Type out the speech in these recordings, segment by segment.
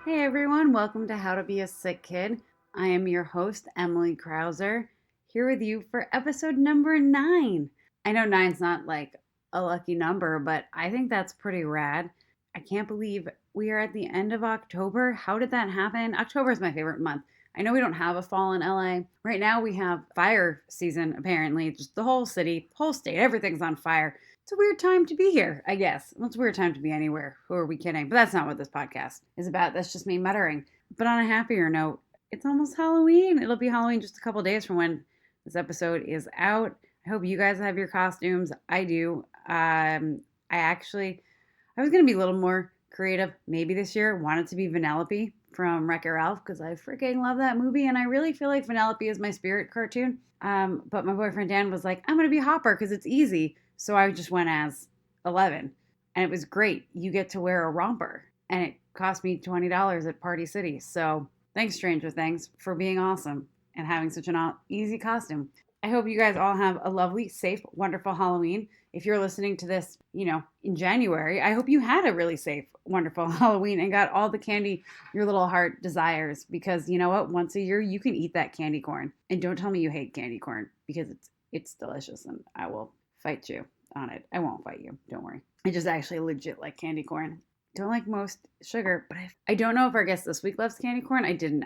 Hey everyone, welcome to How to Be a Sick Kid. I am your host, Emily Krauser, here with you for episode number 9. I know nine's not like a lucky number, but I think that's pretty rad. I can't believe we are at the end of October. How did that happen? October is my favorite month. I know we don't have a fall in LA. Right now we have fire season, apparently. Just the whole city, whole state, everything's on fire. It's a weird time to be here, I guess. Well, it's a weird time to be anywhere. Who are we kidding? But that's not what this podcast is about. That's just me muttering. But on a happier note, it's almost Halloween. It'll be Halloween just a couple days from when this episode is out. I hope you guys have your costumes. I do. I was going to be a little more creative maybe this year. Wanted to be Vanellope from Wreck-It Ralph because I freaking love that movie. And I really feel like Vanellope is my spirit cartoon. But my boyfriend Dan was like, I'm going to be Hopper because it's easy. So I just went as 11 and it was great. You get to wear a romper and it cost me $20 at Party City. So thanks Stranger Things for being awesome and having such an easy costume. I hope you guys all have a lovely, safe, wonderful Halloween. If you're listening to this, in January, I hope you had a really safe, wonderful Halloween and got all the candy your little heart desires because you know what? Once a year, you can eat that candy corn. And don't tell me you hate candy corn because it's delicious and I will fight you on it. I won't fight you. Don't worry. I just actually legit like candy corn. Don't like most sugar, but I don't know if our guest this week loves candy corn. I didn't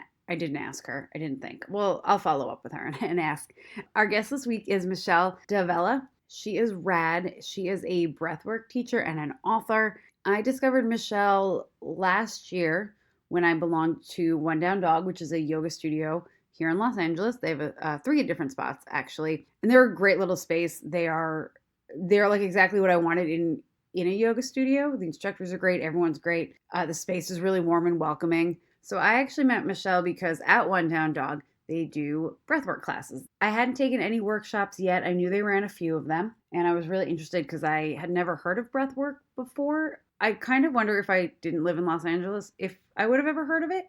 ask her. I didn't think. Well, I'll follow up with her and ask. Our guest this week is Michelle Davella. She is rad. She is a breathwork teacher and an author. I discovered Michelle last year when I belonged to One Down Dog, which is a yoga studio here in Los Angeles. They have 3 different spots actually, and they're a great little space. They're like exactly what I wanted in a yoga studio. The instructors are great. Everyone's great. The space is really warm and welcoming. So I actually met Michelle because at One Down Dog, they do breathwork classes. I hadn't taken any workshops yet. I knew they ran a few of them, and I was really interested because I had never heard of breathwork before. I kind of wonder if I didn't live in Los Angeles, if I would have ever heard of it.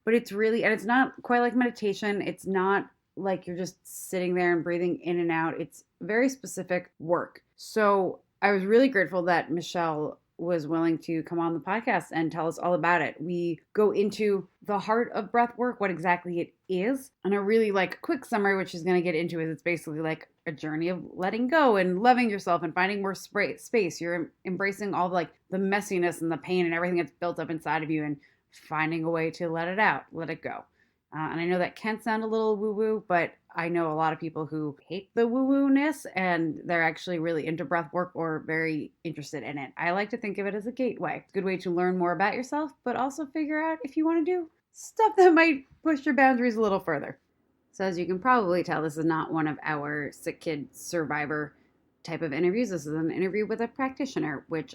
But it's really, and it's not quite like meditation. It's not like you're just sitting there and breathing in and out. It's very specific work. So I was really grateful that Michelle was willing to come on the podcast and tell us all about it. We go into the heart of breath work, what exactly it is, and a really quick summary, which she's going to get into is it's basically like a journey of letting go and loving yourself and finding more space. You're embracing all the messiness and the pain and everything that's built up inside of you and finding a way to let it out, let it go. And I know that can sound a little woo-woo, but I know a lot of people who hate the woo-woo-ness and they're actually really into breath work or very interested in it. I like to think of it as a gateway. It's a good way to learn more about yourself, but also figure out if you want to do stuff that might push your boundaries a little further. So as you can probably tell, this is not one of our sick kid survivor type of interviews. This is an interview with a practitioner, which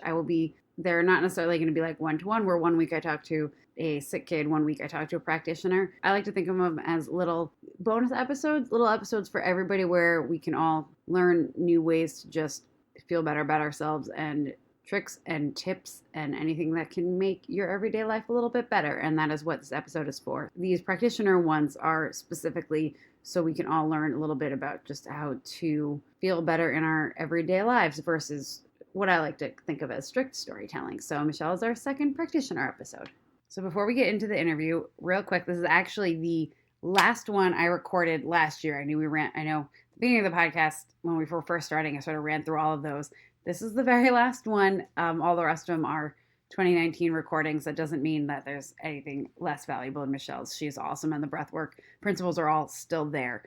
they're not necessarily going to be like one-to-one, where one week I talk to a sick kid, one week I talk to a practitioner. I like to think of them as little bonus episodes, little episodes for everybody where we can all learn new ways to just feel better about ourselves and tricks and tips and anything that can make your everyday life a little bit better. And that is what this episode is for. These practitioner ones are specifically so we can all learn a little bit about just how to feel better in our everyday lives versus what I like to think of as strict storytelling. So Michelle is our second practitioner episode. So before we get into the interview, real quick, this is actually the last one I recorded last year. I know at the beginning of the podcast, when we were first starting, I sort of ran through all of those. This is the very last one. All the rest of them are 2019 recordings. That doesn't mean that there's anything less valuable in Michelle's. She's awesome, and the breathwork principles are all still there.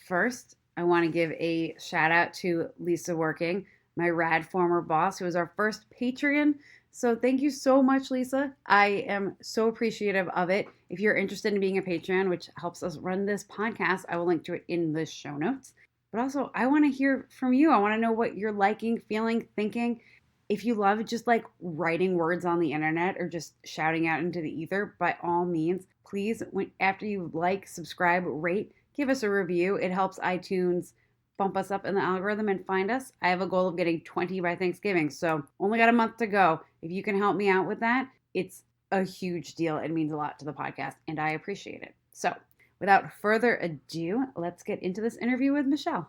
First, I want to give a shout out to Lisa Working, my rad former boss, who was our first Patreon. So thank you so much, Lisa. I am so appreciative of it. If you're interested in being a Patreon, which helps us run this podcast, I will link to it in the show notes. But also, I want to hear from you. I want to know what you're liking, feeling, thinking. If you love just writing words on the internet or just shouting out into the ether, by all means, please, after you subscribe, rate, give us a review. It helps iTunes bump us up in the algorithm and find us. I have a goal of getting 20 by Thanksgiving, so only got a month to go. If you can help me out with that, it's a huge deal. It means a lot to the podcast, and I appreciate it. So without further ado, let's get into this interview with Michelle.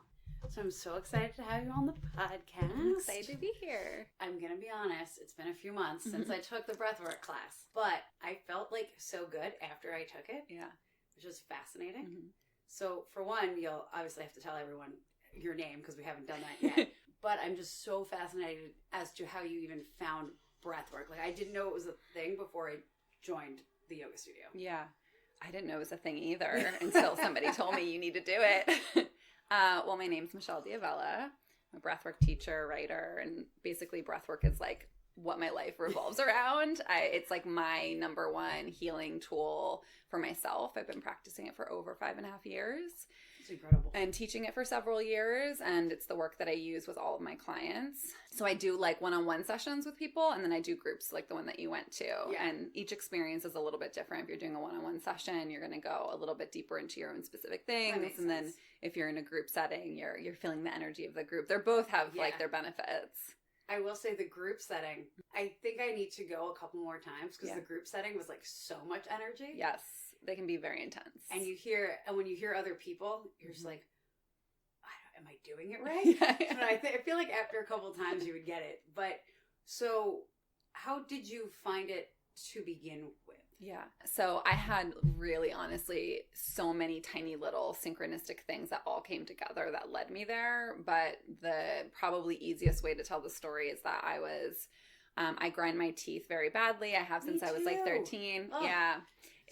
So I'm so excited to have you on the podcast. I'm excited to be here. I'm going to be honest, it's been a few months since I took the breathwork class, but I felt like so good after I took it. Yeah. Which is fascinating. Mm-hmm. So for one, you'll obviously have to tell everyone your name because we haven't done that yet. But I'm just so fascinated as to how you even found breathwork. Like, I didn't know it was a thing before I joined the yoga studio. Yeah. I didn't know it was a thing either until somebody told me you need to do it. Well, my name's Michelle Diavella. I'm a breathwork teacher, writer, and basically breathwork is like what my life revolves around. It's like my number one healing tool for myself. I've been practicing it for over 5.5 years. It's incredible. And teaching it for several years, and it's the work that I use with all of my clients. So I do like one-on-one sessions with people, and then I do groups like the one that you went to. Yeah. And each experience is a little bit different. If you're doing a one-on-one session, you're going to go a little bit deeper into your own specific things. And then if you're in a group setting, you're feeling the energy of the group. They both have like their benefits. I will say the group setting, I think I need to go a couple more times because the group setting was like so much energy. Yes. They can be very intense. And when you hear other people, you're just like, am I doing it right? Yeah. But I feel like after a couple of times you would get it. But so how did you find it to begin with? Yeah. So I had really, honestly, so many tiny little synchronistic things that all came together that led me there. But the probably easiest way to tell the story is that I grind my teeth very badly. I have since I was like 13. Oh. Yeah.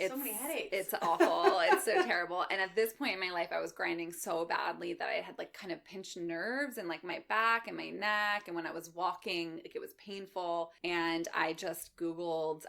So many headaches. It's awful. It's so terrible. And at this point in my life, I was grinding so badly that I had like kind of pinched nerves in like my back and my neck. And when I was walking, like it was painful. And I just Googled,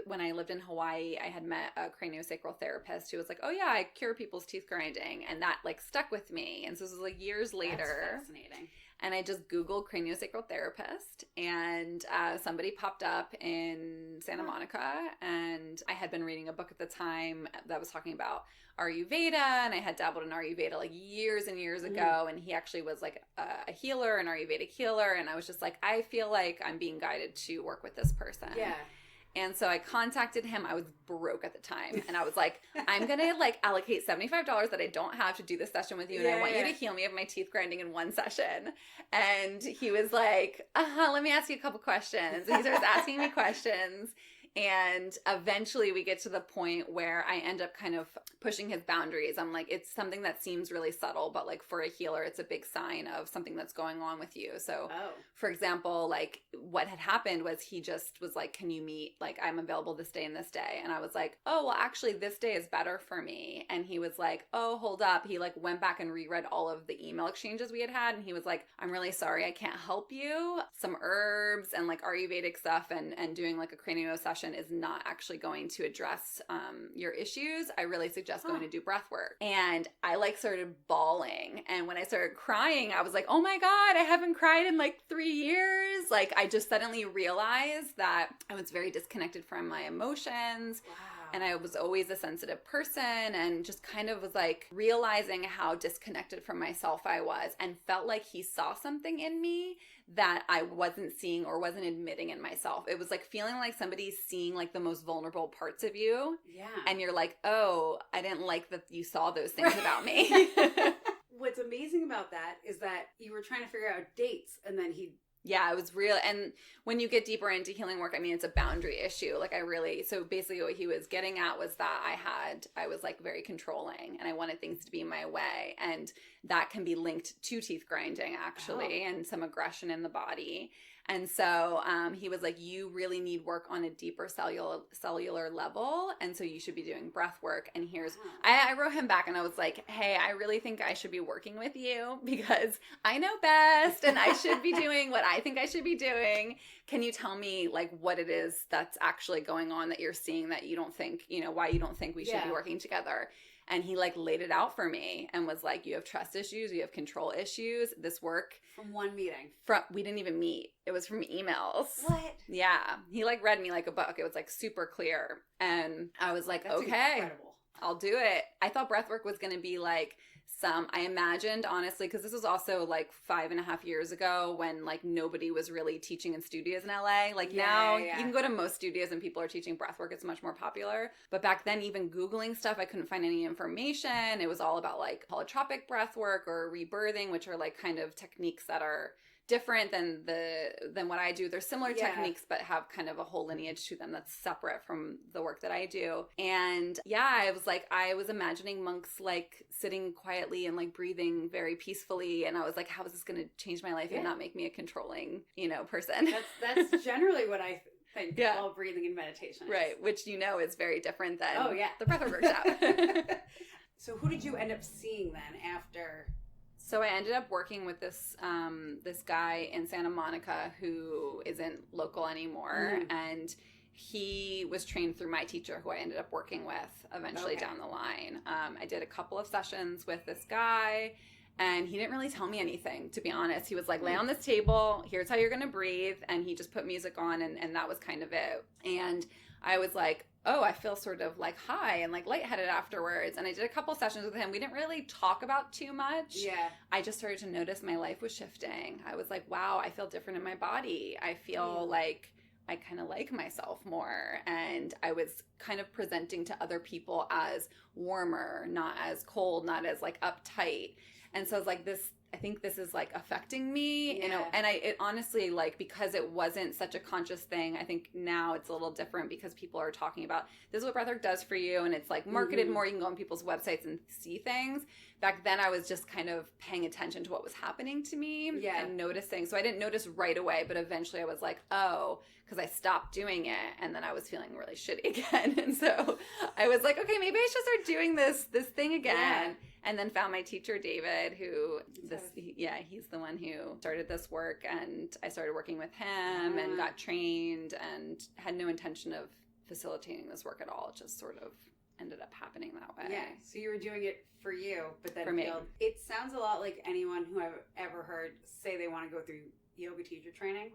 when I lived in Hawaii, I had met a craniosacral therapist who was like, oh yeah, I cure people's teeth grinding. And that like stuck with me. And so this was like years later. That's fascinating. And I just Googled craniosacral therapist, and somebody popped up in Santa Monica, and I had been reading a book at the time that was talking about Ayurveda, and I had dabbled in Ayurveda like years and years ago, and he actually was like a healer, an Ayurvedic healer, and I was just like, I feel like I'm being guided to work with this person. Yeah. And so I contacted him. I was broke at the time. And I was like, I'm going to like allocate $75 that I don't have to do this session with you. And I want you to heal me of my teeth grinding in one session. And he was like, let me ask you a couple questions. And he starts asking me questions. And eventually we get to the point where I end up kind of pushing his boundaries. I'm like, it's something that seems really subtle, but like for a healer, it's a big sign of something that's going on with you. So for example, like what had happened was he just was like, can you meet? Like, I'm available this day and this day. And I was like, oh, well, actually this day is better for me. And he was like, oh, hold up. He like went back and reread all of the email exchanges we had. And he was like, I'm really sorry, I can't help you. Some herbs and like Ayurvedic stuff and doing like a cranio session is not actually going to address your issues. I really suggest going to do breath work. And I like started bawling. And when I started crying, I was like, oh my God, I haven't cried in like 3 years. Like I just suddenly realized that I was very disconnected from my emotions. Wow. And I was always a sensitive person and just kind of was like realizing how disconnected from myself I was and felt like he saw something in me that I wasn't seeing or wasn't admitting in myself. It was like feeling like somebody's seeing like the most vulnerable parts of you. Yeah. And you're like, oh, I didn't like that you saw those things about me. What's amazing about that is that you were trying to figure out dates and then yeah, it was real. And when you get deeper into healing work, I mean, it's a boundary issue. Like so basically what he was getting at was that I was like very controlling and I wanted things to be my way. And that can be linked to teeth grinding actually, and some aggression in the body. And so he was like, you really need work on a deeper cellular level. And so you should be doing breath work. And I wrote him back and I was like, hey, I really think I should be working with you because I know best and I should be doing what I think I should be doing. Can you tell me like what it is that's actually going on that you're seeing that you don't think, why you don't think we should be working together? And he like laid it out for me and was like, you have trust issues, you have control issues, this work. From one meeting. We didn't even meet. It was from emails. What? Yeah. He like read me like a book. It was like super clear. And I was like, that's okay, incredible. I'll do it. I thought breathwork was going to be like I imagined honestly, because this was also like 5.5 years ago when like nobody was really teaching in studios in LA. Like now you can go to most studios and people are teaching breathwork. It's much more popular. But back then, even Googling stuff, I couldn't find any information. It was all about like holotropic breathwork or rebirthing, which are like kind of techniques that are different than what I do. They're similar techniques, but have kind of a whole lineage to them that's separate from the work that I do. And yeah, I was imagining monks like sitting quietly and like breathing very peacefully. And I was like, how is this going to change my life and not make me a controlling, person? That's generally what I think while breathing and meditation. Right. Which, is very different than the breathwork workshop. So who did you end up seeing then after? So I ended up working with this guy in Santa Monica who isn't local anymore, and he was trained through my teacher, who I ended up working with eventually down the line. I did a couple of sessions with this guy, and he didn't really tell me anything, to be honest. He was like, lay on this table, here's how you're going to breathe, and he just put music on, and that was kind of it. And I was like, oh, I feel sort of like high and like lightheaded afterwards. And I did a couple sessions with him. We didn't really talk about too much. Yeah. I just started to notice my life was shifting. I was like, wow, I feel different in my body. I feel like I kind of like myself more. And I was kind of presenting to other people as warmer, not as cold, not as like uptight. And so I was like, I think this is like affecting me, and it honestly, like, because it wasn't such a conscious thing, I think now it's a little different because people are talking about this is what breathwork does for you, and it's like marketed more. You can go on people's websites and see things. Back then I was just kind of paying attention to what was happening to me and noticing. So I didn't notice right away, but eventually I was like, oh, because I stopped doing it, and then I was feeling really shitty again. And so I was like, okay, maybe I should start doing this thing again. Yeah. And then found my teacher, David, who he's the one who started this work, and I started working with him and got trained and had no intention of facilitating this work at all. It just sort of ended up happening that way. Yeah, so you were doing it for you, but then for me. It sounds a lot like anyone who I've ever heard say they want to go through yoga teacher training,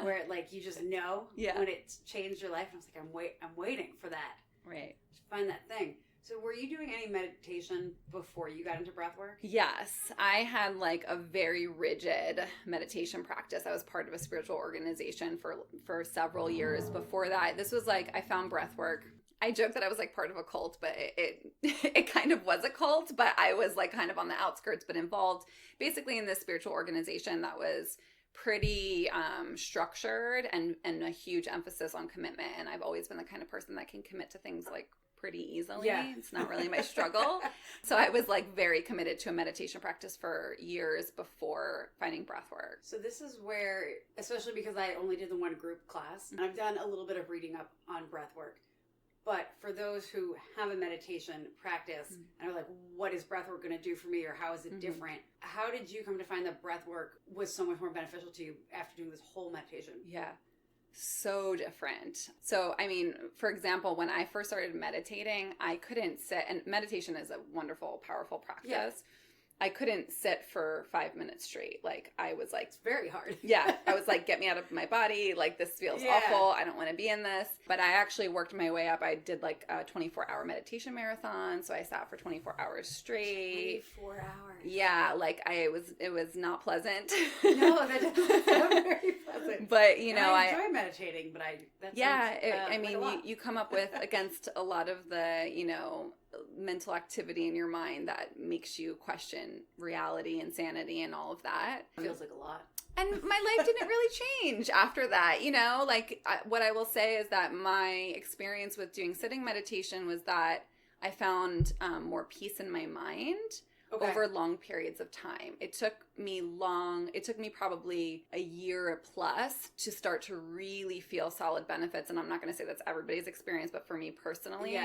where like you just know when it's changed your life. And I was like, I'm waiting for that. Right. To find that thing. So were you doing any meditation before you got into breathwork? Yes. I had like a very rigid meditation practice. I was part of a spiritual organization for several years before that. This was like, I found breathwork. I joke that I was like part of a cult, but it kind of was a cult, but I was like kind of on the outskirts, but involved basically in this spiritual organization that was pretty structured and a huge emphasis on commitment. And I've always been the kind of person that can commit to things like pretty easily. Yeah. It's not really my struggle. So I was like very committed to a meditation practice for years before finding breathwork. So this is where, especially because I only did the one group class, and I've done a little bit of reading up on breathwork. But for those who have a meditation practice and are like, what is breathwork going to do for me, or how is it different? How did you come to find that breathwork was so much more beneficial to you after doing this whole meditation? Yeah. So different. So, I mean, for example, when I first started meditating, I couldn't sit, and meditation is a wonderful, powerful practice. Yeah. I couldn't sit for 5 minutes straight. Like, I was like... It's very hard. Yeah. I was like, get me out of my body. Like, this feels awful. I don't want to be in this. But I actually worked my way up. I did like a 24-hour meditation marathon. So I sat for 24 hours straight. 24 hours. Yeah. Like, it was not pleasant. No, that doesn't sound very pleasant. But, I enjoy meditating, but you come up with against a lot of the, mental activity in your mind that makes you question reality and sanity and all of that. Feels like a lot. And my life didn't really change after that, what I will say is that my experience with doing sitting meditation was that I found more peace in my mind over long periods of time. It took me probably a year plus to start to really feel solid benefits. And I'm not going to say that's everybody's experience, but for me personally,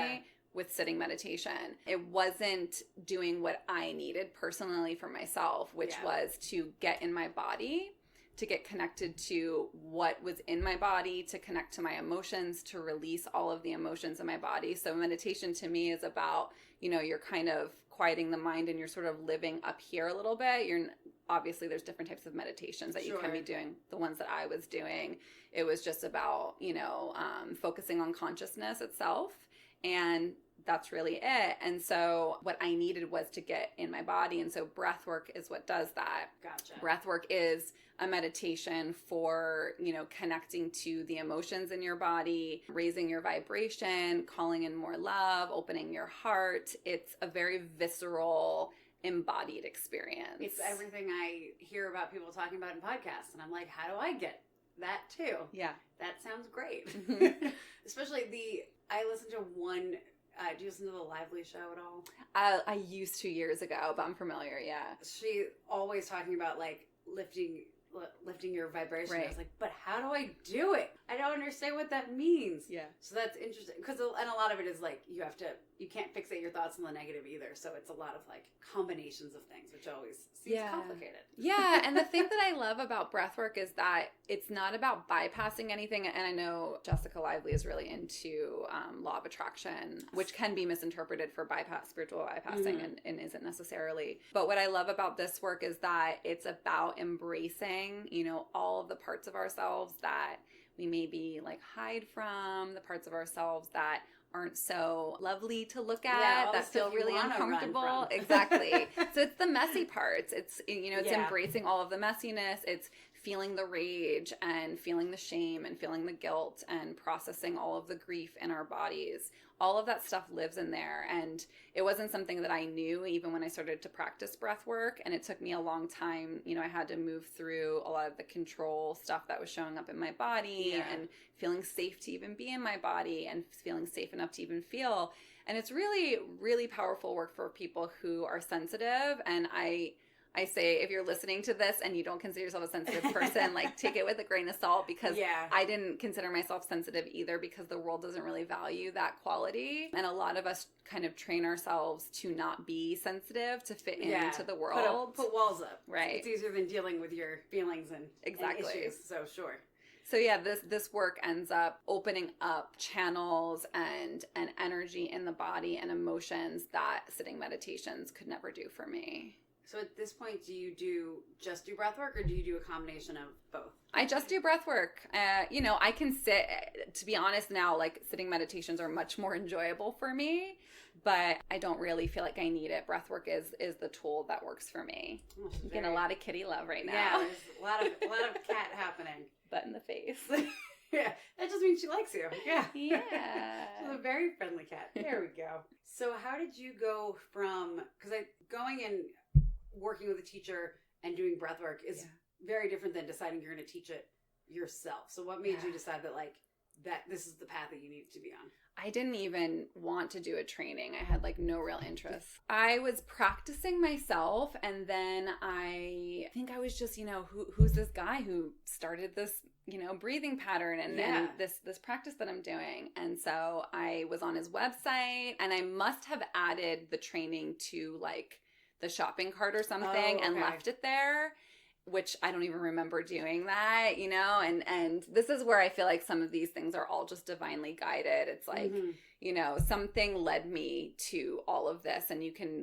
with sitting meditation, it wasn't doing what I needed personally for myself, which was to get in my body, to get connected to what was in my body, to connect to my emotions, to release all of the emotions in my body. So meditation to me is about, you're kind of quieting the mind and you're sort of living up here a little bit. Obviously there's different types of meditations that you can be doing. The ones that I was doing, it was just about, focusing on consciousness itself. And that's really it. And so what I needed was to get in my body. And so breathwork is what does that. Gotcha. Breathwork is a meditation for, connecting to the emotions in your body, raising your vibration, calling in more love, opening your heart. It's a very visceral, embodied experience. It's everything I hear about people talking about in podcasts. And I'm like, how do I get that too? Yeah. That sounds great. Especially I listen to one, do you listen to the Lively show at all? I used to years ago, but I'm familiar, yeah. She always talking about like lifting your vibration. Right. I was like, but how do I do it? I don't understand what that means. Yeah. So that's interesting because and a lot of it is like you can't fixate your thoughts on the negative either. So it's a lot of like combinations of things, which always seems complicated. Yeah, and the thing that I love about breathwork is that it's not about bypassing anything. And I know Jessica Lively is really into law of attraction, which can be misinterpreted for spiritual bypassing, and isn't necessarily. But what I love about this work is that it's about embracing, all of the parts of ourselves that we maybe like hide from, the parts of ourselves that aren't so lovely to look at, that feel really uncomfortable. Exactly. So it's the messy parts. It's, it's embracing all of the messiness. It's feeling the rage and feeling the shame and feeling the guilt and processing all of the grief in our bodies. All of that stuff lives in there. And it wasn't something that I knew even when I started to practice breath work. And it took me a long time. I had to move through a lot of the control stuff that was showing up in my body and feeling safe to even be in my body and feeling safe enough to even feel. And it's really, really powerful work for people who are sensitive. And I say, if you're listening to this and you don't consider yourself a sensitive person, like take it with a grain of salt, because I didn't consider myself sensitive either, because the world doesn't really value that quality. And a lot of us kind of train ourselves to not be sensitive to fit into the world. Put walls up. Right. It's easier than dealing with your feelings and issues. So sure. So yeah, this work ends up opening up channels and energy in the body and emotions that sitting meditations could never do for me. So at this point, do you just do breath work, or do you do a combination of both? I just do breath work. I can sit, to be honest now, like sitting meditations are much more enjoyable for me, but I don't really feel like I need it. Breath work is the tool that works for me. Oh, I'm getting a lot of kitty love right now. Yeah, there's a lot of cat happening. Butt in the face. Yeah, that just means she likes you. Yeah. Yeah. She's a very friendly cat. There we go. So how did you go from, because going and working with a teacher and doing breath work is very different than deciding you're going to teach it yourself. So what made you decide that this is the path that you need to be on? I didn't even want to do a training. I had no real interest. I was practicing myself, and then I think I was just, who's this guy who started this, breathing pattern and this practice that I'm doing. And so I was on his website, and I must have added the training to the shopping cart or something and left it there, which I don't even remember doing that, and this is where I feel like some of these things are all just divinely guided. It's like, something led me to all of this. And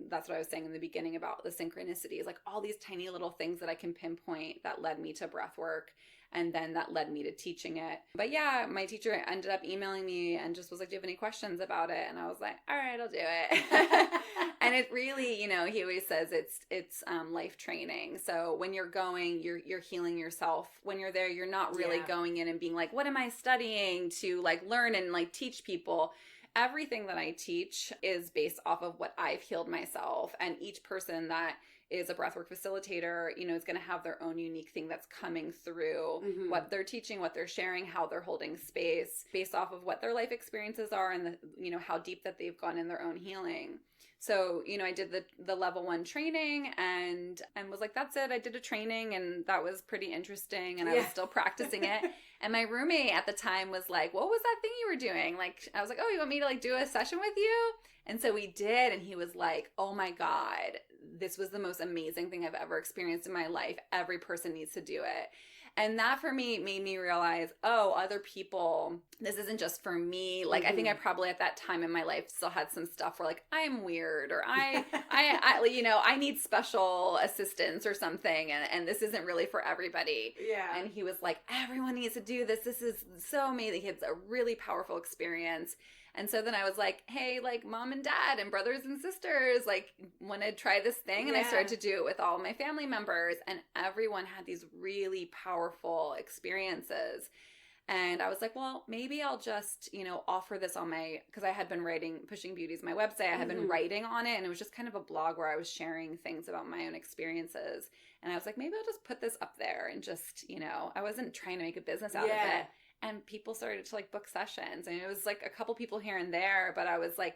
that's what I was saying in the beginning about the synchronicities, like all these tiny little things that I can pinpoint that led me to breath work. And then that led me to teaching it. But yeah, my teacher ended up emailing me and just was like, do you have any questions about it? And I was like, all right, I'll do it. And it really, he always says it's life training. So when you're going, you're healing yourself. When you're there, you're not really going in and being like, what am I studying to learn and teach people? Everything that I teach is based off of what I've healed myself. And each person that is a breathwork facilitator, is going to have their own unique thing that's coming through what they're teaching, what they're sharing, how they're holding space based off of what their life experiences are and how deep that they've gone in their own healing. So, I did the level 1 training and was like, that's it. I did a training and that was pretty interesting. And I was still practicing it. And my roommate at the time was like, what was that thing you were doing? I was like, oh, you want me to do a session with you? And so we did. And he was like, oh my God, this was the most amazing thing I've ever experienced in my life. Every person needs to do it. And that for me made me realize, oh, other people, this isn't just for me. I think I probably at that time in my life still had some stuff where I'm weird or I need special assistance or something. And this isn't really for everybody. Yeah. And he was like, everyone needs to do this. This is so amazing. It's a really powerful experience. And so then I was like, hey, mom and dad and brothers and sisters, want to try this thing. And I started to do it with all my family members, and everyone had these really powerful experiences. And I was like, well, maybe I'll just, offer this on because I had been writing, Pushing Beauty is my website. I had been writing on it, and it was just kind of a blog where I was sharing things about my own experiences. And I was like, maybe I'll just put this up there and just, I wasn't trying to make a business out of it. And people started to like book sessions, and it was like a couple people here and there, but I was like,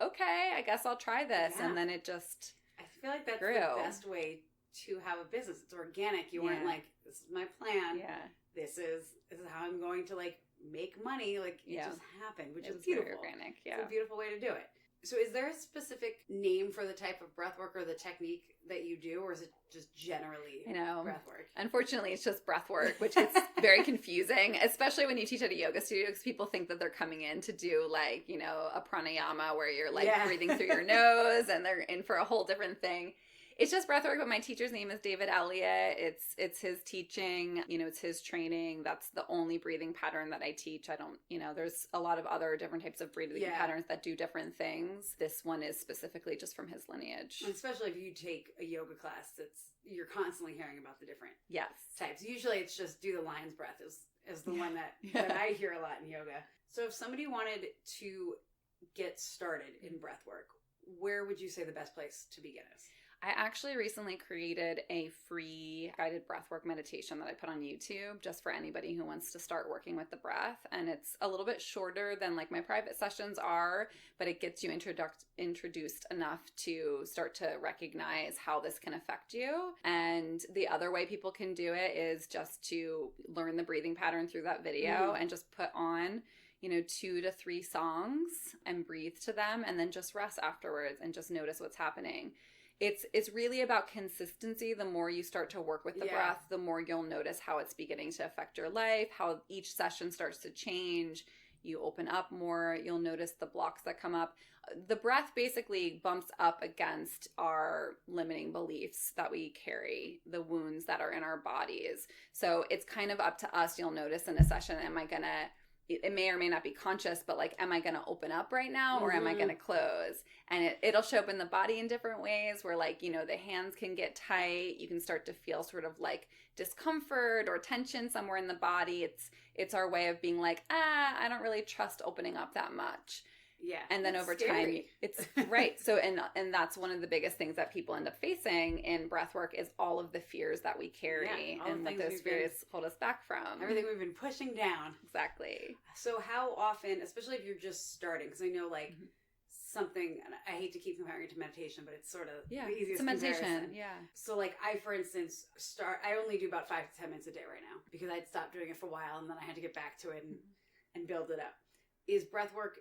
okay, I guess I'll try this. And then it just I feel like that's grew. the best way to have a business. It's organic. You weren't like, this is my plan. Yeah. This is how I'm going to like make money. Like it just happened, which is beautiful. Very organic. Yeah. It's a beautiful way to do it. So is there a specific name for the type of breath work or the technique that you do, or is it just generally breath work? Unfortunately, it's just breath work, which is very confusing, especially when you teach at a yoga studio, because people think that they're coming in to do like, a pranayama where you're like breathing through your nose, and they're in for a whole different thing. It's just breath work, but my teacher's name is David Elliott. It's his teaching, it's his training. That's the only breathing pattern that I teach. I don't, there's a lot of other different types of breathing patterns that do different things. This one is specifically just from his lineage. And especially if you take a yoga class, you're constantly hearing about the different types. Usually it's just do the lion's breath is the one that I hear a lot in yoga. So if somebody wanted to get started in breath work, where would you say the best place to begin is? I actually recently created a free guided breathwork meditation that I put on YouTube just for anybody who wants to start working with the breath. And it's a little bit shorter than like my private sessions are, but it gets you introduced enough to start to recognize how this can affect you. And the other way people can do it is just to learn the breathing pattern through that video and just put on 2 to 3 songs and breathe to them, and then just rest afterwards and just notice what's happening. It's really about consistency. The more you start to work with the breath, the more you'll notice how it's beginning to affect your life, how each session starts to change. You open up more. You'll notice the blocks that come up. The breath basically bumps up against our limiting beliefs that we carry, the wounds that are in our bodies. So it's kind of up to us. You'll notice in a session, it may or may not be conscious, but like, am I going to open up right now, or am I going to close? And it'll show up in the body in different ways where like, the hands can get tight. You can start to feel sort of like discomfort or tension somewhere in the body. It's our way of being like, I don't really trust opening up that much. Yeah. And then over time, it's right. So, and that's one of the biggest things that people end up facing in breath work is all of the fears that we carry and what those fears hold us back from. Everything we've been pushing down. Exactly. So how often, especially if you're just starting, because I know like something, and I hate to keep comparing it to meditation, but it's sort of the easiest it's a meditation. comparison. Yeah. So like I, for instance, I only do about 5 to 10 minutes a day right now because I'd stopped doing it for a while and then I had to get back to it and build it up. Is breath work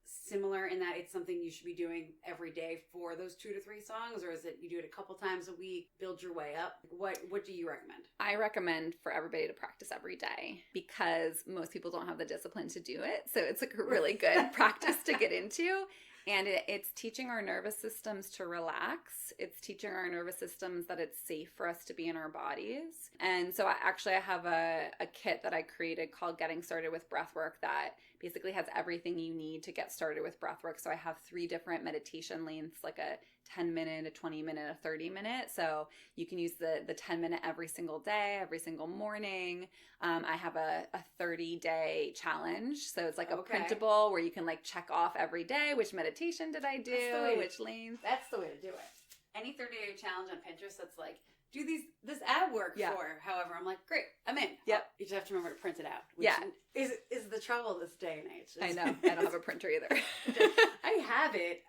similar in that it's something you should be doing every day for those 2 to 3 songs, or is it you do it a couple times a week, build your way up? What do you recommend? I recommend for everybody to practice every day because most people don't have the discipline to do it. So it's like a really good practice to get into. And it's teaching our nervous systems to relax. It's teaching our nervous systems that it's safe for us to be in our bodies. And so I have a kit that I created called Getting Started with Breathwork that basically has everything you need to get started with breathwork. So I have 3 different meditation lengths, like a 10-minute, a 20-minute, a 30-minute. So you can use the 10-minute every single day, every single morning. I have a 30-day challenge. So it's like a printable where you can like check off every day, which meditation did I do, which length. That's the way to do it. Any 30-day challenge on Pinterest that's like, do this ad work for however, I'm like, great, I'm in. Yep. You just have to remember to print it out. Which is the trouble this day and age. I know. I don't have a printer either. I have it.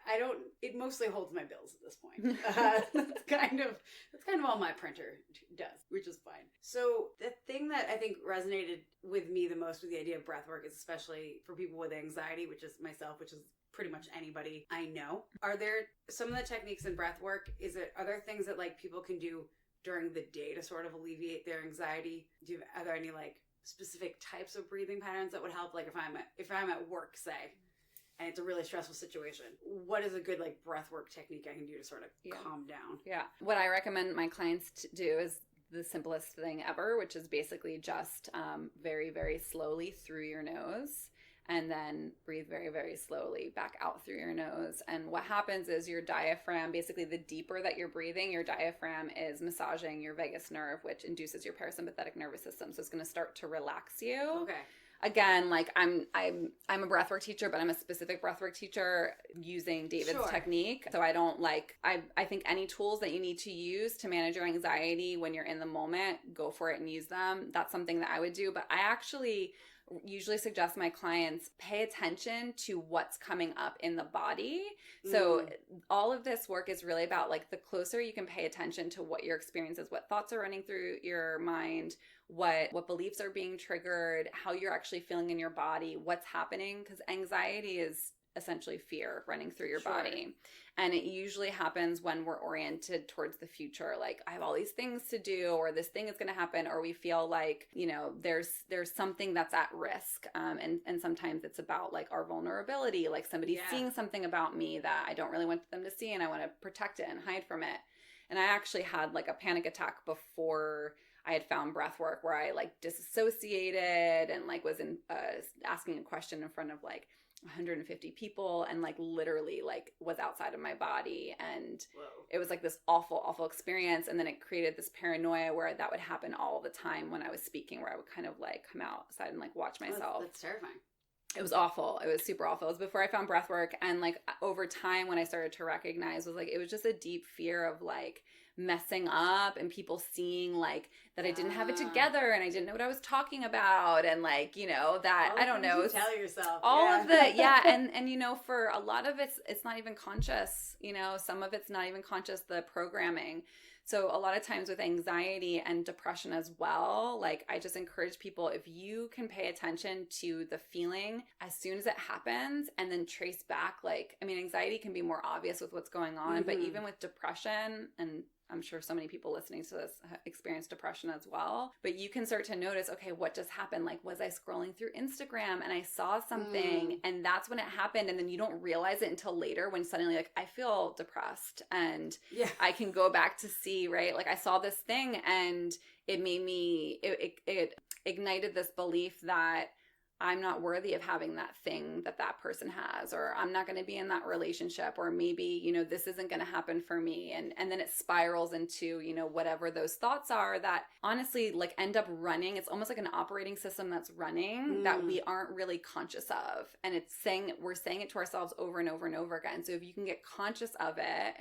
It mostly holds my bills at this point. That's kind of all my printer does, which is fine. So the thing that I think resonated with me the most with the idea of breath work is especially for people with anxiety, which is myself, which is pretty much anybody I know. Are there some of the techniques in breath work? Are there things that like people can do during the day to sort of alleviate their anxiety? Are there any like specific types of breathing patterns that would help? Like if I'm at work, say, and it's a really stressful situation, what is a good like breath work technique I can do to sort of calm down? Yeah. What I recommend my clients to do is the simplest thing ever, which is basically just very, very slowly through your nose. And then breathe very, very slowly back out through your nose. And what happens is your diaphragm, basically the deeper that you're breathing, your diaphragm is massaging your vagus nerve, which induces your parasympathetic nervous system. So it's going to start to relax you. Okay. again, like I'm a breathwork teacher, but I'm a specific breathwork teacher using David's technique. So I don't like, I think any tools that you need to use to manage your anxiety when you're in the moment, go for it and use them. That's something that I would do. But I actually usually suggest my clients pay attention to what's coming up in the body. So all of this work is really about like the closer you can pay attention to what your experience is, what thoughts are running through your mind, what beliefs are being triggered, how you're actually feeling in your body, what's happening, because anxiety is essentially fear running through your body. And it usually happens when we're oriented towards the future. Like, I have all these things to do, or this thing is going to happen, or we feel like, you know, there's something that's at risk. And sometimes it's about like our vulnerability, like somebody's seeing something about me that I don't really want them to see, and I want to protect it and hide from it. And I actually had like a panic attack before I had found breath work, where I like disassociated and like was in asking a question in front of like 150 people, and like literally like was outside of my body, and it was like this awful experience. And then it created this paranoia where that would happen all the time when I was speaking, where I would kind of like come outside and like watch myself. That's terrifying. It was awful. It was super awful. It was before I found breath work, and like over time when I started to recognize, was like it was just a deep fear of like messing up and people seeing like that I didn't have it together and I didn't know what I was talking about, and like, you know, that I don't know, tell yourself all of the and you know, for a lot of it's not even conscious, you know, some of it's not even conscious, the programming. So a lot of times with anxiety and depression as well, like I just encourage people, if you can pay attention to the feeling as soon as it happens and then trace back, like, I mean, anxiety can be more obvious with what's going on, but even with depression, and I'm sure so many people listening to this experience depression as well, but you can start to notice, okay, what just happened? Like, was I scrolling through Instagram and I saw something and that's when it happened? And then you don't realize it until later when suddenly like, I feel depressed and I can go back to see, right? Like I saw this thing and it made me, it ignited this belief that I'm not worthy of having that thing that that person has, or I'm not going to be in that relationship, or maybe, you know, this isn't going to happen for me. And then it spirals into, you know, whatever those thoughts are that honestly like end up running. It's almost like an operating system that's running that we aren't really conscious of. And we're saying it to ourselves over and over and over again. So if you can get conscious of it,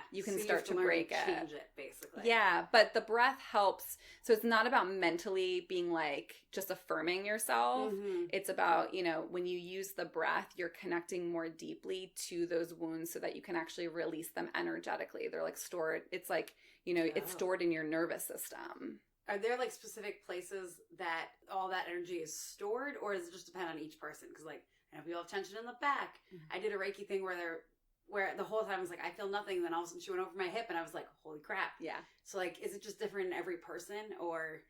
you can start to break it. Change it, basically. Yeah, but the breath helps. So it's not about mentally being like just affirming yourself. It's about, you know, when you use the breath, you're connecting more deeply to those wounds so that you can actually release them energetically. They're like stored. It's like, you know, it's stored in your nervous system. Are there like specific places that all that energy is stored, or does it just depend on each person? Because like, I know people have tension in the back. I did a Reiki thing where the whole time I was like, I feel nothing. Then all of a sudden she went over my hip and I was like, holy crap. Yeah. So like, is it just different in every person, or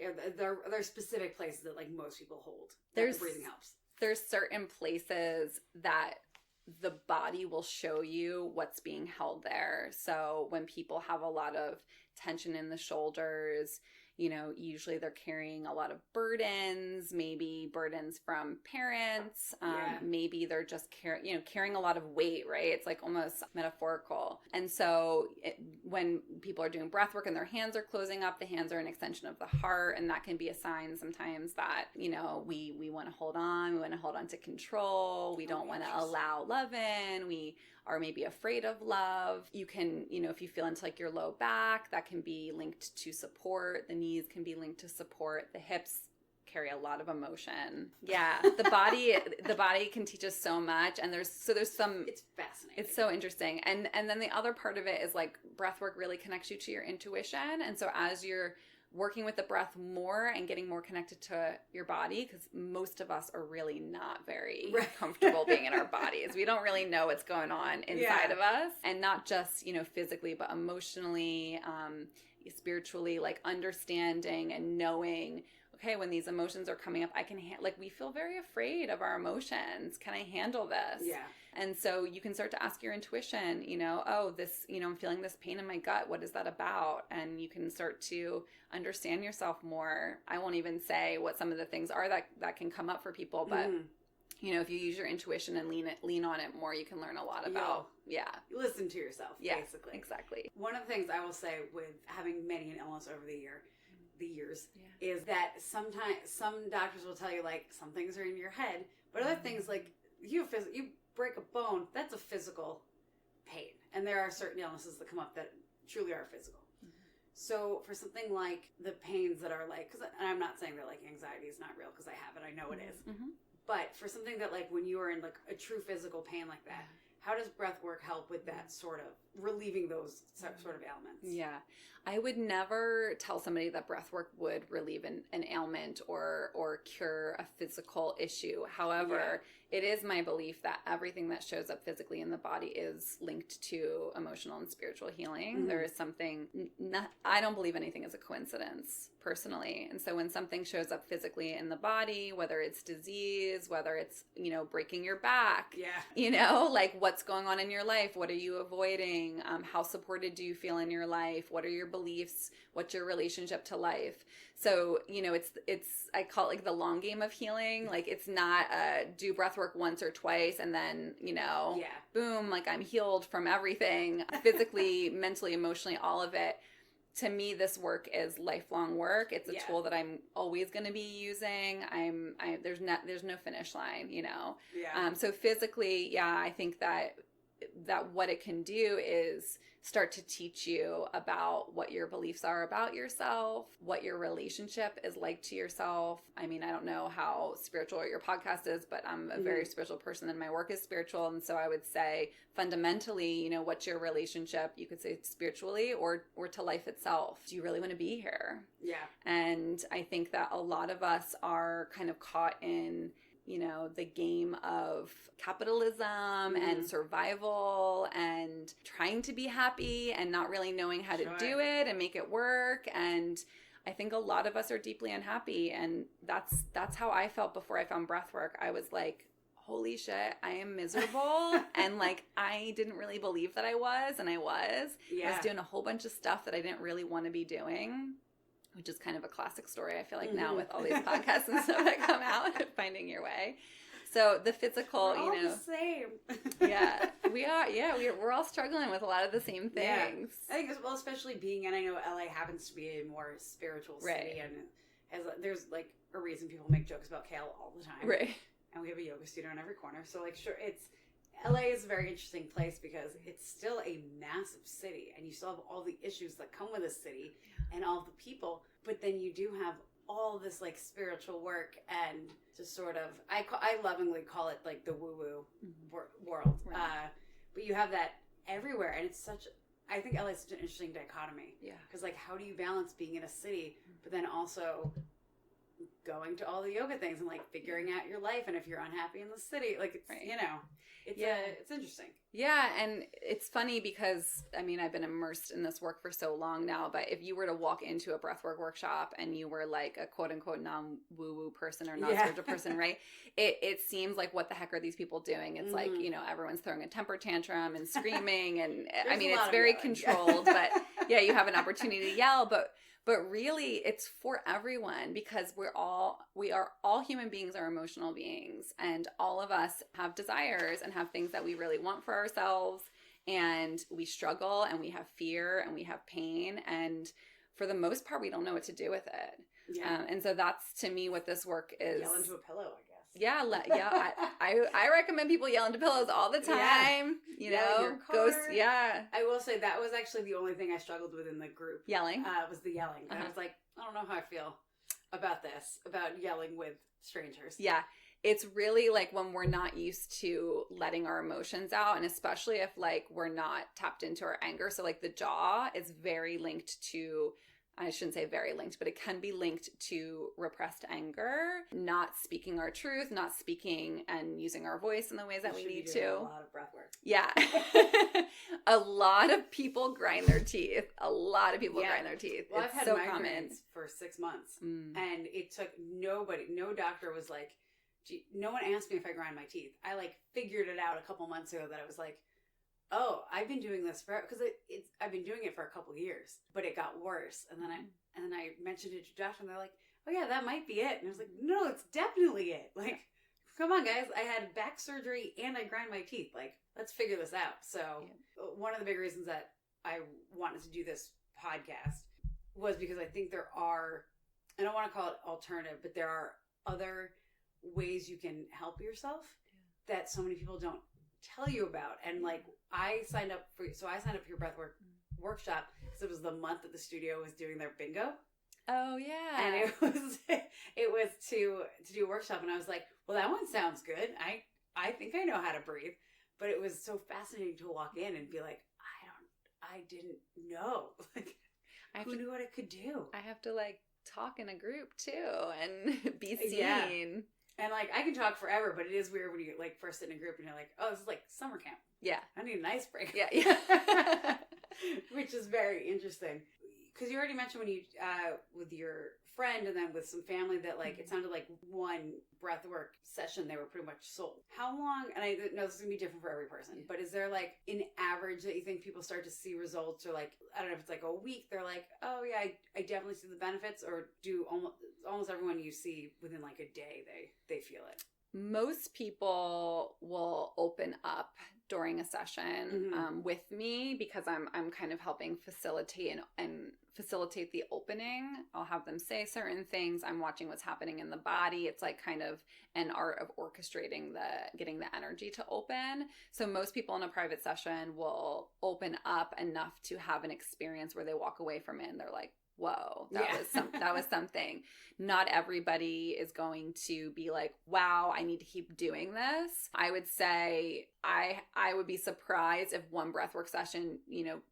are there specific places that like most people hold that the breathing helps? There's certain places that the body will show you what's being held there. So when people have a lot of tension in the shoulders, you know, usually they're carrying a lot of burdens, maybe burdens from parents. Maybe they're just carrying a lot of weight, right? It's like almost metaphorical. And so when people are doing breath work and their hands are closing up, the hands are an extension of the heart. And that can be a sign sometimes that, you know, we want to hold on. We want to hold on to control. We don't want to allow love in. We are maybe afraid of love. You can, you know, if you feel into like your low back, that can be linked to support. The knees can be linked to support. The hips carry a lot of emotion. Yeah, the body can teach us so much, and there's some. It's fascinating. It's so interesting, and then the other part of it is like breath work really connects you to your intuition, and so as you're working with the breath more and getting more connected to your body, because most of us are really not very comfortable being in our bodies. We don't really know what's going on inside of us, and not just, you know, physically, but emotionally, spiritually, like understanding and knowing, okay, when these emotions are coming up, I can like we feel very afraid of our emotions. Can I handle this? Yeah. And so you can start to ask your intuition, you know, oh, this, you know, I'm feeling this pain in my gut. What is that about? And you can start to understand yourself more. I won't even say what some of the things are that can come up for people, but you know, if you use your intuition and lean on it more, you can learn a lot about. Listen to yourself, basically. Exactly. One of the things I will say with having many an illness over the year the years is that sometimes some doctors will tell you like some things are in your head, but other things like you break a bone, that's a physical pain, and there are certain illnesses that come up that truly are physical. So for something like the pains that are like, because I'm not saying that like anxiety is not real because I have it, I know it is, but for something that like when you are in like a true physical pain like that, how does breath work help with that sort of relieving those sort of ailments? Yeah. I would never tell somebody that breath work would relieve an ailment or cure a physical issue. However, it is my belief that everything that shows up physically in the body is linked to emotional and spiritual healing. There is something, I don't believe anything is a coincidence personally. And so when something shows up physically in the body, whether it's disease, whether it's, breaking your back, like what's going on in your life, what are you avoiding? How supported do you feel in your life? What are your beliefs? What's your relationship to life? So, it's I call it like the long game of healing. Like it's not do breath work once or twice and then, boom, like I'm healed from everything physically, mentally, emotionally, all of it. To me, this work is lifelong work. It's a tool that I'm always going to be using. There's no finish line, So physically, I think that what it can do is start to teach you about what your beliefs are about yourself, what your relationship is like to yourself. I mean, I don't know how spiritual your podcast is, but I'm a very spiritual person and my work is spiritual. And so I would say fundamentally, what's your relationship, you could say spiritually or to life itself. Do you really want to be here? Yeah. And I think that a lot of us are kind of caught in the game of capitalism and survival and trying to be happy and not really knowing how to do it and make it work. And I think a lot of us are deeply unhappy. And that's how I felt before I found breathwork. I was like, holy shit, I am miserable. And like, I didn't really believe that I was, and I was. I was doing a whole bunch of stuff that I didn't really want to be doing, which is kind of a classic story, I feel like now with all these podcasts and stuff that come out, finding your way. So the physical, we're all the same. We are. Yeah, we're all struggling with a lot of the same things. I think as well, especially being in, I know LA happens to be a more spiritual city, and there's like a reason people make jokes about kale all the time. Right. And we have a yoga studio in every corner. So like, LA is a very interesting place because it's still a massive city and you still have all the issues that come with a city and all the people, but then you do have all this like spiritual work and just sort of, I lovingly call it like the woo-woo world. Right. But you have that everywhere, and it's I think LA is such an interesting dichotomy. Yeah. Because like, how do you balance being in a city, but then also going to all the yoga things and like figuring out your life, and if you're unhappy in the city, like it's it's interesting. Yeah, and it's funny because I mean I've been immersed in this work for so long now, but if you were to walk into a breathwork workshop and you were like a quote unquote non woo woo person or non spiritual person, right? It seems like, what the heck are these people doing? It's like, everyone's throwing a temper tantrum and screaming, and I mean it's very controlled, but you have an opportunity to yell, but really it's for everyone, because we are all human beings, are emotional beings, and all of us have desires and have things that we really want for ourselves, and we struggle and we have fear and we have pain, and for the most part we don't know what to do with it. Yeah. And so that's, to me, what this work is. Yell into a pillow, I guess. Yeah, I recommend people yell into pillows all the time. Ghosts. Yeah. I will say that was actually the only thing I struggled with in the group. Yelling. Was the yelling. I was like, I don't know how I feel about this, about yelling with strangers. Yeah. It's really like when we're not used to letting our emotions out, and especially if like we're not tapped into our anger. So like the jaw is very linked to, I shouldn't say very linked, but it can be linked to repressed anger, not speaking our truth, not speaking and using our voice in the ways that we need to. A lot of breath work. Yeah. A lot of people grind their teeth. Grind their teeth. Well, it's I've had so migraines common. For 6 months, and it took no doctor was like, no one asked me if I grind my teeth. I like figured it out a couple months ago that I was like, oh, I've been doing this because I've been doing it for a couple years, but it got worse. And then I mentioned it to Josh, and they're like, oh yeah, that might be it. And I was like, no, it's definitely it. Like, come on, guys. I had back surgery and I grind my teeth. Like, let's figure this out. So one of the big reasons that I wanted to do this podcast was because I think there are, I don't want to call it alternative, but there are other ways you can help yourself that so many people don't tell you about. And like, I signed up for your breathwork workshop because it was the month that the studio was doing their bingo. Oh yeah. And it was to do a workshop, and I was like, well, that one sounds good. I think I know how to breathe. But it was so fascinating to walk in and be like, I didn't know. Like, who knew what it could do? I have to like talk in a group too and be seen. Yeah. And like, I can talk forever, but it is weird when you like first sit in a group and you're like, oh, this is like summer camp. Yeah. I need an icebreaker. Yeah. Which is very interesting. Because you already mentioned when you, with your friend and then with some family that like, it sounded like one breathwork session, they were pretty much sold. How long, and I know this is going to be different for every person, but is there like an average that you think people start to see results, or like, I don't know if it's like a week, they're like, oh yeah, I definitely see the benefits, or do almost everyone you see within like a day, they feel it? Most people will open up during a session with me because I'm kind of helping facilitate and facilitate the opening. I'll have them say certain things. I'm watching what's happening in the body. It's like kind of an art of orchestrating getting the energy to open. So most people in a private session will open up enough to have an experience where they walk away from it and they're like, whoa, that was something. Not everybody is going to be like, wow, I need to keep doing this. I would say I would be surprised if one breathwork session,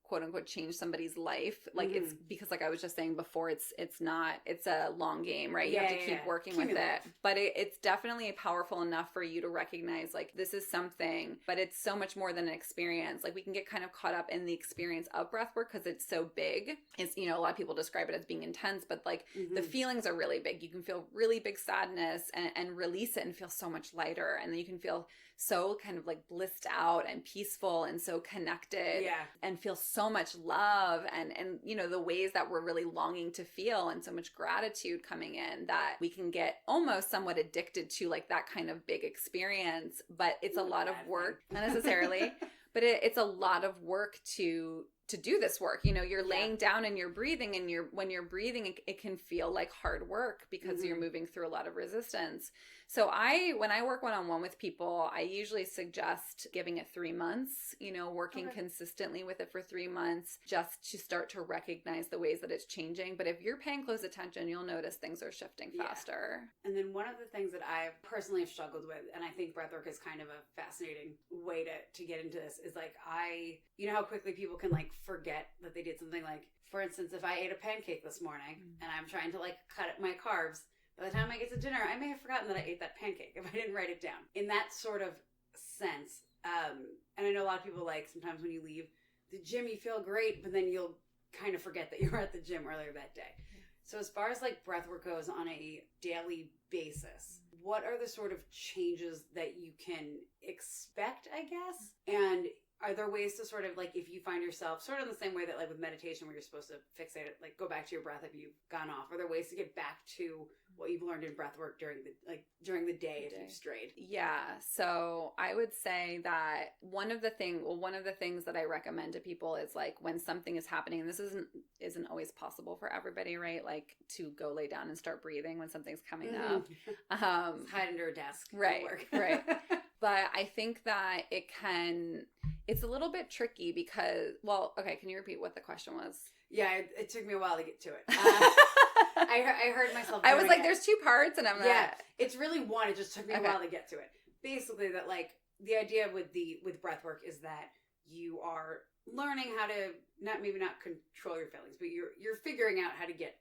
quote unquote, changed somebody's life. Like it's because like I was just saying before, it's a long game, right? You have to keep working with it. But it's definitely powerful enough for you to recognize like this is something, but it's so much more than an experience. Like we can get kind of caught up in the experience of breathwork because it's so big. It's, a lot of people describe it as being intense, but like the feelings are really big. You can feel really big sadness and release it and feel so much lighter. And then you can feel so kind of like blissed out and peaceful and so connected and feel so much love and the ways that we're really longing to feel and so much gratitude coming in that we can get almost somewhat addicted to like that kind of big experience. But it's a lot of work, not necessarily, but it's a lot of work to do this work. You're laying down and you're breathing, and when you're breathing, it can feel like hard work because you're moving through a lot of resistance. So when I work one-on-one with people, I usually suggest giving it 3 months, working consistently with it for 3 months just to start to recognize the ways that it's changing. But if you're paying close attention, you'll notice things are shifting faster. And then one of the things that I personally have struggled with, and I think breathwork is kind of a fascinating way to get into this, is like how quickly people can like forget that they did something. Like, for instance, if I ate a pancake this morning and I'm trying to like cut my carbs, by the time I get to dinner, I may have forgotten that I ate that pancake if I didn't write it down. In that sort of sense, and I know a lot of people like sometimes when you leave the gym, you feel great, but then you'll kind of forget that you were at the gym earlier that day. So as far as like breathwork goes on a daily basis, what are the sort of changes that you can expect, I guess? And are there ways to sort of like, if you find yourself sort of in the same way that like with meditation where you're supposed to fixate it, like go back to your breath if you've gone off, are there ways to get back to what you've learned in breathwork during the day if you've strayed? Yeah. So I would say that one of the things that I recommend to people is like when something is happening, and this isn't always possible for everybody, right? Like to go lay down and start breathing when something's coming up. Hide under a desk. Right. Right. But I think that it's a little bit tricky because, can you repeat what the question was? Yeah, it took me a while to get to it. I heard myself. I was like, there's 2 parts, and I'm not. Yeah, it's really one. It just took me a while to get to it. Basically, that like the idea with breathwork is that you are learning how to not control your feelings, but you're figuring out how to get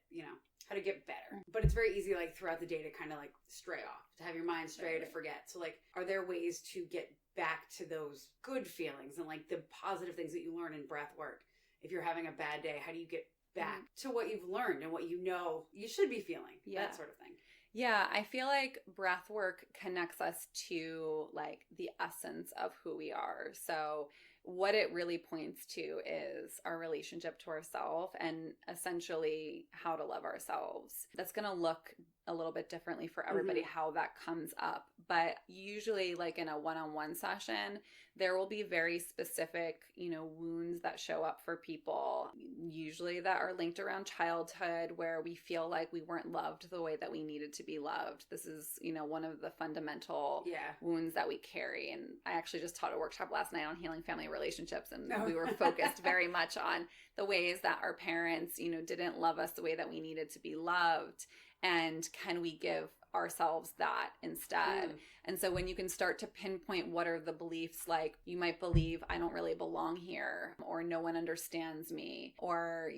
better. But it's very easy like throughout the day to kind of like stray off, to have your mind stray, to forget. So like, are there ways to get back to those good feelings and like the positive things that you learn in breathwork? If you're having a bad day, how do you get back to what you've learned and what you know you should be feeling? That sort of thing. Yeah, I feel like breathwork connects us to like the essence of who we are. So what it really points to is our relationship to ourselves and essentially how to love ourselves. That's going to look a little bit differently for everybody, how that comes up. But usually, like in a one-on-one session, there will be very specific, wounds that show up for people, usually that are linked around childhood, where we feel like we weren't loved the way that we needed to be loved. This is, one of the fundamental wounds that we carry. And I actually just taught a workshop last night on healing family relationships, and we were focused very much on the ways that our parents, didn't love us the way that we needed to be loved. And can we give ourselves that instead? And so when you can start to pinpoint what are the beliefs, like you might believe I don't really belong here, or no one understands me, or,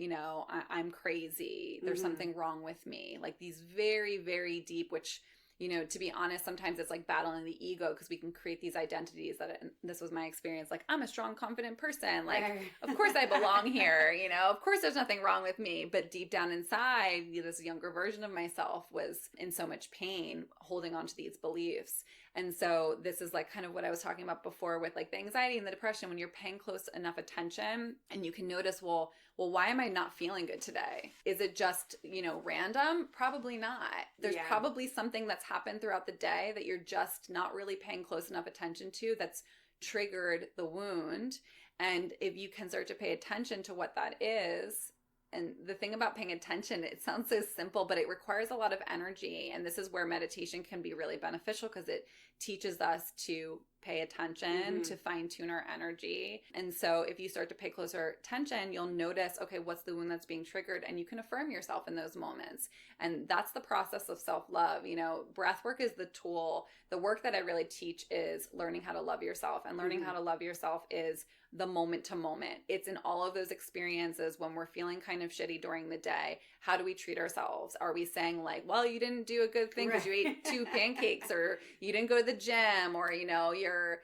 I'm crazy, there's something wrong with me, like these very, very deep, which, to be honest, sometimes it's like battling the ego, because we can create these identities that, this was my experience, like I'm a strong, confident person, like of course I belong here, of course there's nothing wrong with me. But deep down inside, this younger version of myself was in so much pain holding on to these beliefs. And so this is like kind of what I was talking about before with like the anxiety and the depression. When you're paying close enough attention and you can notice, well, why am I not feeling good today? Is it just, random? Probably not. There's probably something that's happened throughout the day that you're just not really paying close enough attention to that's triggered the wound. And if you can start to pay attention to what that is, and the thing about paying attention, it sounds so simple, but it requires a lot of energy. And this is where meditation can be really beneficial, because it teaches us to pay attention, to fine tune our energy. And so if you start to pay closer attention, you'll notice, okay, what's the wound that's being triggered? And you can affirm yourself in those moments. And that's the process of self-love. Breathwork is the tool. The work that I really teach is learning how to love yourself. And learning how to love yourself is the moment to moment. It's in all of those experiences when we're feeling kind of shitty during the day. How do we treat ourselves? Are we saying like, well, you didn't do a good thing because you ate 2 pancakes, or you didn't go to the gym, or, you're,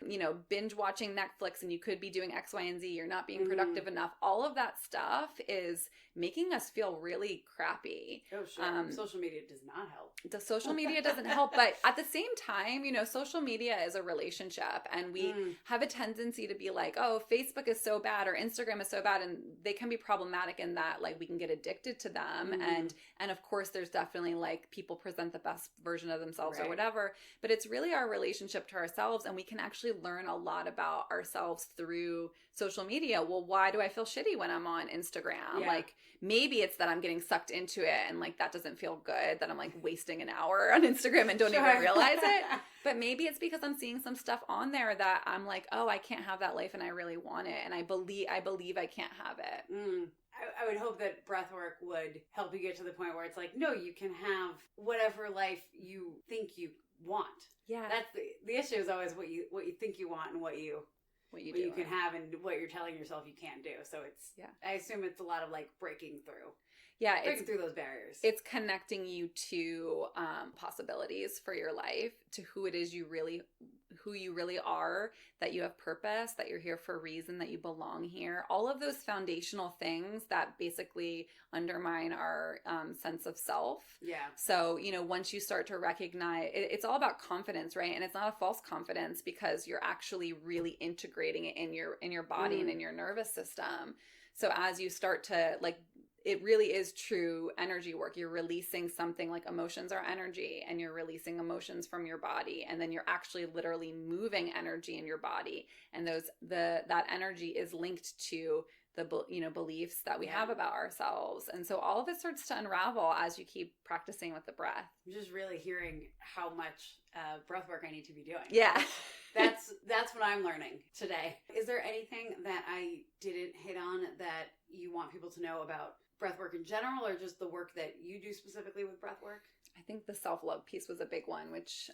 binge watching Netflix and you could be doing X, Y, and Z. You're not being productive enough. All of that stuff is making us feel really crappy. Oh, sure. Social media does not help. The social media doesn't help, but at the same time, social media is a relationship, and we have a tendency to be like, oh, Facebook is so bad or Instagram is so bad, and they can be problematic in that, like, we can get addicted to them. And of course there's definitely like people present the best version of themselves or whatever, but it's really our relationship to ourselves, and we can actually learn a lot about ourselves through social media. Well, why do I feel shitty when I'm on Instagram? Like maybe it's that I'm getting sucked into it, and like that doesn't feel good, that I'm like wasting an hour on Instagram and don't even realize it. But maybe it's because I'm seeing some stuff on there that I'm like, oh, I can't have that life and I really want it, and I believe I can't have it. I would hope that breathwork would help you get to the point where it's like, no, you can have whatever life you think you want. Yeah, that's the issue is always what you think you want and what you can have and what you're telling yourself you can't do. So it's I assume it's a lot of like breaking through. Yeah, breaking through those barriers. It's connecting you to possibilities for your life, to who it is who you really are, that you have purpose, that you're here for a reason, that you belong here. All of those foundational things that basically undermine our sense of self. Yeah. So, once you start to recognize, it's all about confidence, right? And it's not a false confidence, because you're actually really integrating it in your body and in your nervous system. So as you start to it really is true energy work. You're releasing something, like emotions are energy, and you're releasing emotions from your body, and then you're actually literally moving energy in your body, and that energy is linked to the beliefs that we have about ourselves. And so all of it starts to unravel as you keep practicing with the breath. I'm just really hearing how much breath work I need to be doing. Yeah. That's what I'm learning today. Is there anything that I didn't hit on that you want people to know about breathwork in general, or just the work that you do specifically with breathwork? I think the self-love piece was a big one, which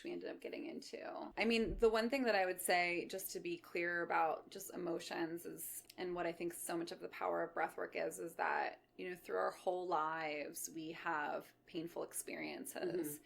we ended up getting into. I mean, the one thing that I would say, just to be clear about just emotions, is, and what I think so much of the power of breathwork is that, through our whole lives, we have painful experiences.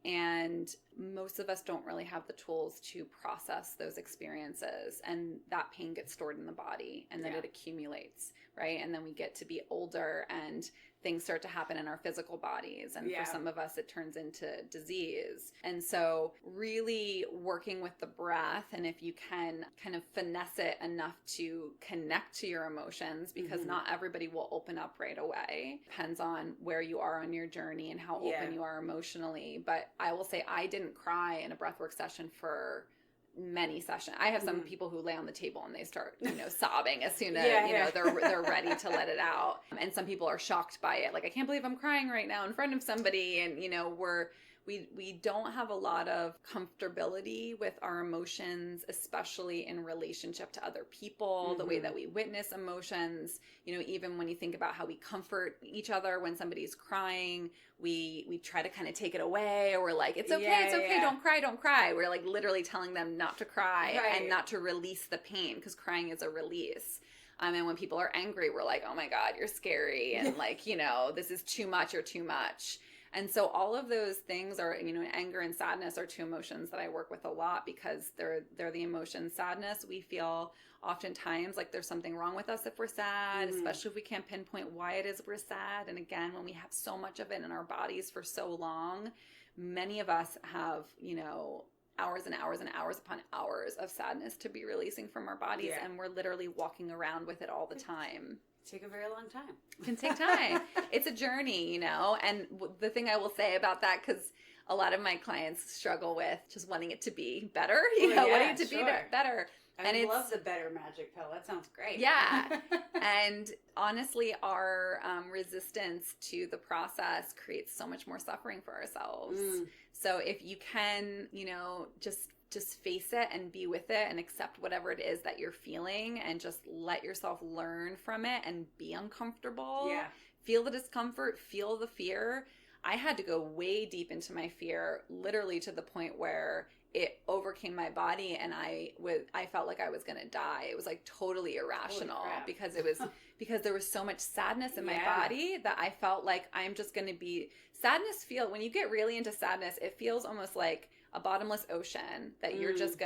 And most of us don't really have the tools to process those experiences, and that pain gets stored in the body, and then it accumulates, right? And then we get to be older, and things start to happen in our physical bodies. And Yeah. for some of us, it turns into disease. And so really working with the breath, and if you can kind of finesse it enough to connect to your emotions, because Mhm. not everybody will open up right away. Depends on where you are on your journey and how Yeah. open you are emotionally. But I will say I didn't cry in a breathwork session for many sessions. I have some people who lay on the table and they start, sobbing as soon as, Yeah. they're ready to let it out. And some people are shocked by it. Like, I can't believe I'm crying right now in front of somebody. And, we don't have a lot of comfortability with our emotions, especially in relationship to other people, the way that we witness emotions. Even when you think about how we comfort each other when somebody's crying, we try to kind of take it away, or we're like, it's okay, don't cry. We're like literally telling them not to cry and not to release the pain, because crying is a release. And when people are angry, we're like, oh my God, you're scary. And this is too much or too much. And so all of those things are, anger and sadness are two emotions that I work with a lot, because they're the emotions. Sadness, we feel oftentimes like there's something wrong with us if we're sad, especially if we can't pinpoint why it is we're sad. And again, when we have so much of it in our bodies for so long, many of us have, hours and hours and hours upon hours of sadness to be releasing from our bodies. Yeah. And we're literally walking around with it all the time. Take a very long time. It can take time. It's a journey, and the thing I will say about that, because a lot of my clients struggle with just wanting it to be better, wanting it to be better. I love the better magic pill. That sounds great. Yeah. And honestly, our resistance to the process creates so much more suffering for ourselves. So if you can, just face it and be with it and accept whatever it is that you're feeling, and just let yourself learn from it and be uncomfortable. Yeah. Feel the discomfort, feel the fear. I had to go way deep into my fear, literally to the point where it overcame my body, and I felt like I was going to die. It was like totally irrational, because because there was so much sadness in my body that I felt like I'm just going to be when you get really into sadness, it feels almost like a bottomless ocean that you're just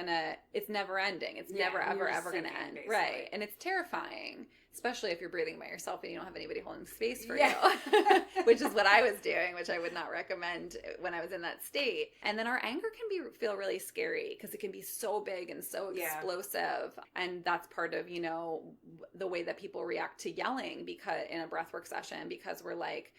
it's never ending. It's never, ever, ever going to end. Basically. Right. And it's terrifying, especially if you're breathing by yourself and you don't have anybody holding space for you, which is what I was doing, which I would not recommend when I was in that state. And then our anger can feel really scary, because it can be so big and so explosive. And that's part of, the way that people react to yelling, because in a breathwork session, because we're like,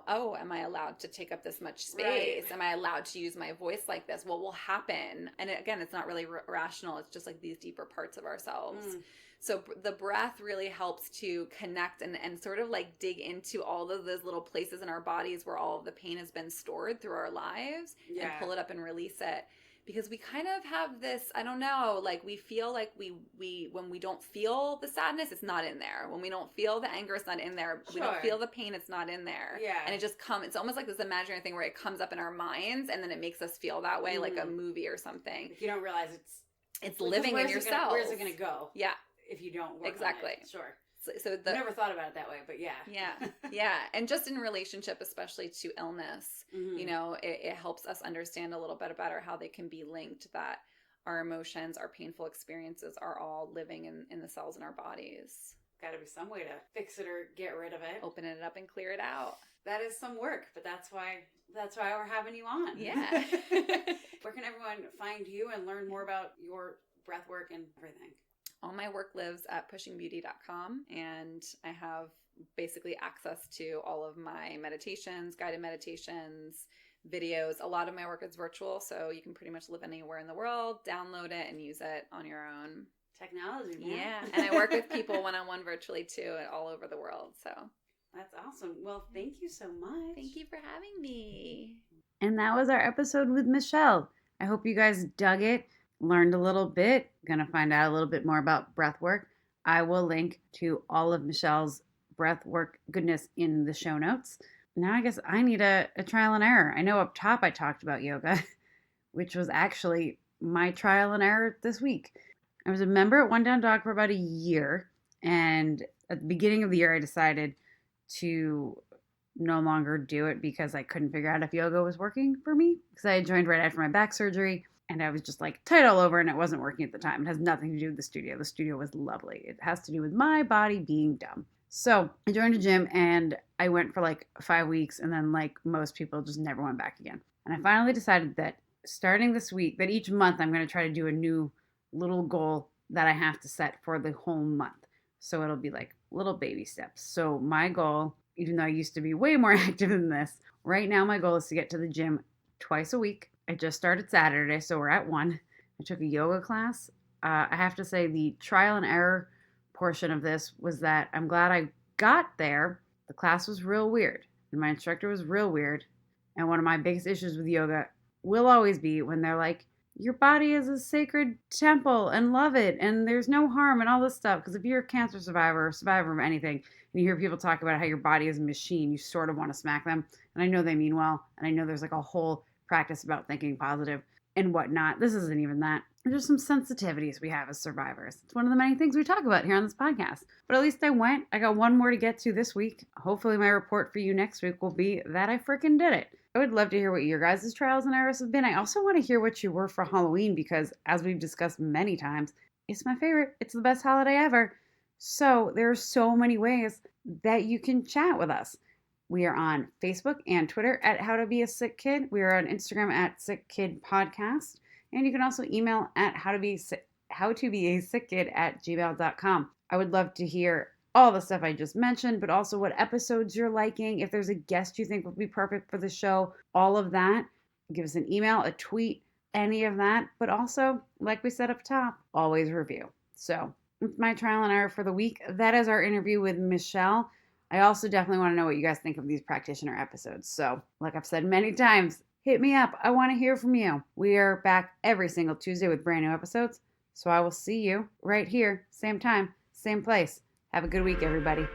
oh, am I allowed to take up this much space? Am I allowed to use my voice like this? What will happen? And again, it's not really rational. It's just like these deeper parts of ourselves. So the breath really helps to connect and sort of like dig into all of those little places in our bodies where all of the pain has been stored through our lives, and pull it up and release it. Because we kind of have this, I don't know, like we feel like we when we don't feel the sadness, it's not in there. When we don't feel the anger, it's not in there. We don't feel the pain, it's not in there. Yeah. And it just it's almost like this imaginary thing where it comes up in our minds, and then it makes us feel that way, like a movie or something. If you don't realize it's living in yourself. Where's it going to go? Yeah. If you don't work exactly. on it. Sure. So I've never thought about it that way, but yeah. Yeah. And just in relationship, especially to illness, it helps us understand a little bit better how they can be linked, that our emotions, our painful experiences are all living in the cells in our bodies. Got to be some way to fix it or get rid of it. Open it up and clear it out. That is some work, but that's why we're having you on. Yeah. Where can everyone find you and learn more about your breath work and everything? All my work lives at pushingbeauty.com, and I have basically access to all of my meditations, guided meditations, videos. A lot of my work is virtual, so you can pretty much live anywhere in the world, download it, and use it on your own. Technology, man. Yeah, and I work with people one-on-one virtually too, all over the world. So that's awesome. Well, thank you so much. Thank you for having me. And that was our episode with Michelle. I hope you guys dug it. Learned a little bit, gonna find out a little bit more about breath work. I will link to all of Michelle's breath work goodness in the show notes. Now I guess I need a trial and error. I know up top I talked about yoga, which was actually my trial and error this week. I was a member at One Down Dog for about a year, and at the beginning of the year I decided to no longer do it because I couldn't figure out if yoga was working for me, because I had joined right after my back surgery. And I was just like tight all over, and it wasn't working at the time. It has nothing to do with the studio. The studio was lovely. It has to do with my body being dumb. So I joined a gym and I went for like 5 weeks, and then like most people just never went back again. And I finally decided that starting this week, that each month I'm going to try to do a new little goal that I have to set for the whole month. So it'll be like little baby steps. So my goal, even though I used to be way more active than this, right now my goal is to get to the gym twice a week. I just started Saturday, so we're at one. I took a yoga class. I have to say the trial and error portion of this was that I'm glad I got there. The class was real weird, and my instructor was real weird. And one of my biggest issues with yoga will always be when they're like, your body is a sacred temple and love it, and there's no harm and all this stuff. Because if you're a cancer survivor or survivor of anything, and you hear people talk about how your body is a machine, you sort of want to smack them. And I know they mean well, and I know there's like a whole practice about thinking positive and whatnot. This isn't even that. There's some sensitivities we have as survivors. It's one of the many things we talk about here on this podcast. But at least I went. I got one more to get to this week. Hopefully my report for you next week will be that I freaking did it. I would love to hear what your guys' trials and errors have been. I also want to hear what you were for Halloween because, as we've discussed many times, it's my favorite. It's the best holiday ever. So there are so many ways that you can chat with us. We are on Facebook and Twitter at How to Be a Sick Kid. We are on Instagram at Sick Kid Podcast. And you can also email at howtobeasick@gmail.com. I would love to hear all the stuff I just mentioned, but also what episodes you're liking. If there's a guest you think would be perfect for the show, all of that. Give us an email, a tweet, any of that. But also, like we said up top, always review. So, with my trial and error for the week, that is our interview with Michelle. I also definitely want to know what you guys think of these practitioner episodes. So, like I've said many times, hit me up. I want to hear from you. We are back every single Tuesday with brand new episodes. So I will see you right here, same time, same place. Have a good week, everybody.